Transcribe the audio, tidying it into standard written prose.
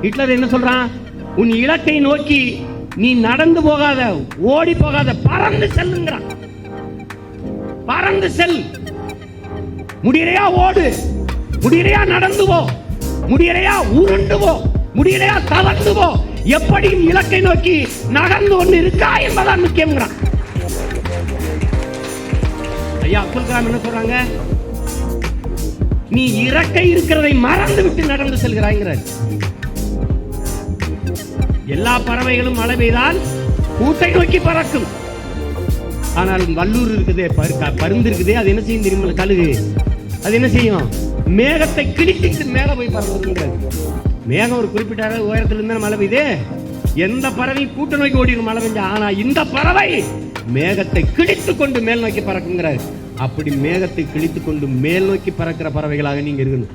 Hitler என்ன சொல்றான்? உன் இலக்கை நோக்கி நீ நடந்து போகாத, ஓடி போகாத, பறந்து செல்லுங்கிறான். பறந்து செல். முடியலையா ஓடு, முடியலையா நடந்து போ, முடியலையா உருண்டு போ, முடியலையா தவழ்ந்து போ, எப்படி இலக்கை நோக்கி நகர்ந்து ஒன்று இருக்கா என்பதான் முக்கியம்ங்கிறான். ஐயா அப்துல் கலாம் என்ன சொல்றாங்க? நீ இறக்கை இருக்கிறதை மறந்து விட்டு நடந்து செல்கிறாய்ங்கிறார். எல்லா பறவைகளும் மழை பெய்தால் கூட்டை நோக்கி பறக்கும். ஆனால் வல்லூர் இருக்குதே, பருந்து இருக்குதே, அது என்ன செய்யும் தெரியுமா? கழுகு அது என்ன செய்யும்? மேகத்தை கிழிச்சிட்டு மேல போய் பறந்துங்கிறார். மேகம் ஒரு குறிப்பிட்ட உயரத்துல இருந்தா மழை பெய்யுது. எந்த பறவை கூட்ட நோக்கி ஓடிடும் மழை பெஞ்சா. ஆனா இந்த பறவை மேகத்தை கிழித்து கொண்டு மேல் நோக்கி பறக்குங்கிறார். அப்படி மேகத்தை கிழித்து கொண்டு மேல் நோக்கி பறக்கிற பறவைகளாக நீங்க இருக்கணும்.